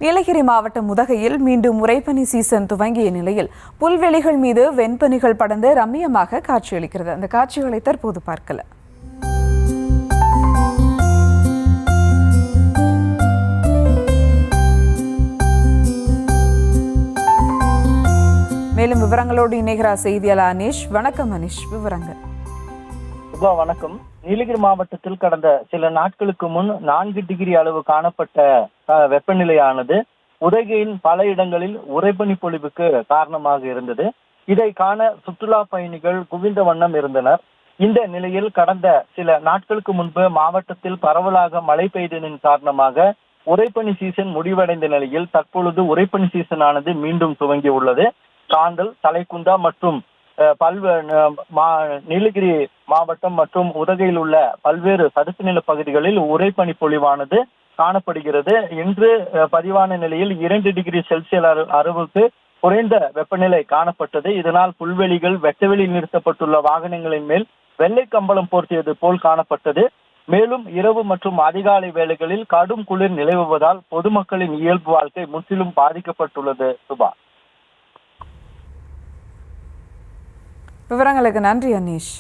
நீலகிரி மாவட்டம் உதகையில் மீண்டும் உறைபனி சீசன் துவங்கிய நிலையில் புல்வெளிகள் மீது வெண்பனிகள் படர்ந்து ரம்மியமாக காட்சியளிக்கிறது. அந்த காட்சிகளை தற்போது பார்க்கலாம். மேலும் விவரங்களோடு இணைகிறார் செய்தியாளர் அனீஷ். வணக்கம் அனீஷ், விவரங்கள். வணக்கம். நீலகிரி மாவட்டத்தில் கடந்த சில நாட்களுக்கு முன் 4 டிகிரி அளவு காணப்பட்ட வெப்பநிலையானது உதகையின் பல இடங்களில் உறைபனி பொழிவுக்கு காரணமாக இருந்தது. இதை காண சுற்றுலா பயணிகள் குவிந்த வண்ணம் இருந்தனர். இந்த நிலையில் கடந்த சில நாட்களுக்கு முன்பு மாவட்டத்தில் பரவலாக மழை பெய்ததின் காரணமாக உறைபனி சீசன் முடிவடைந்த நிலையில் தற்பொழுது உறைபனி சீசன் ஆனது மீண்டும் துவங்கி உள்ளது. காந்தல், தலைக்குந்தா மற்றும் நீலகிரி மாவட்டம் மற்றும் உதகையில் உள்ள பல்வேறு சதுப்பு நில பகுதிகளில் உறைபனி பொழிவானது காணப்படுகிறது. இன்று பதிவான நிலையில் 2 டிகிரி செல்சியஸ் அளவுக்கு குறைந்த வெப்பநிலை காணப்பட்டது. இதனால் புல்வெளிகள், வெட்டவெளி நிறுத்தப்பட்டுள்ள வாகனங்களின் மேல் வெள்ளை கம்பளம் போர்த்தியது போல் காணப்பட்டது. மேலும் இரவு மற்றும் அதிகாலை வேளைகளில் கடும் குளிர் நிலவுவதால் பொதுமக்களின் இயல்பு வாழ்க்கை முற்றிலும் பாதிக்கப்பட்டுள்ளது. சுபா, விவரங்களுக்கு நன்றி அனீஷ்.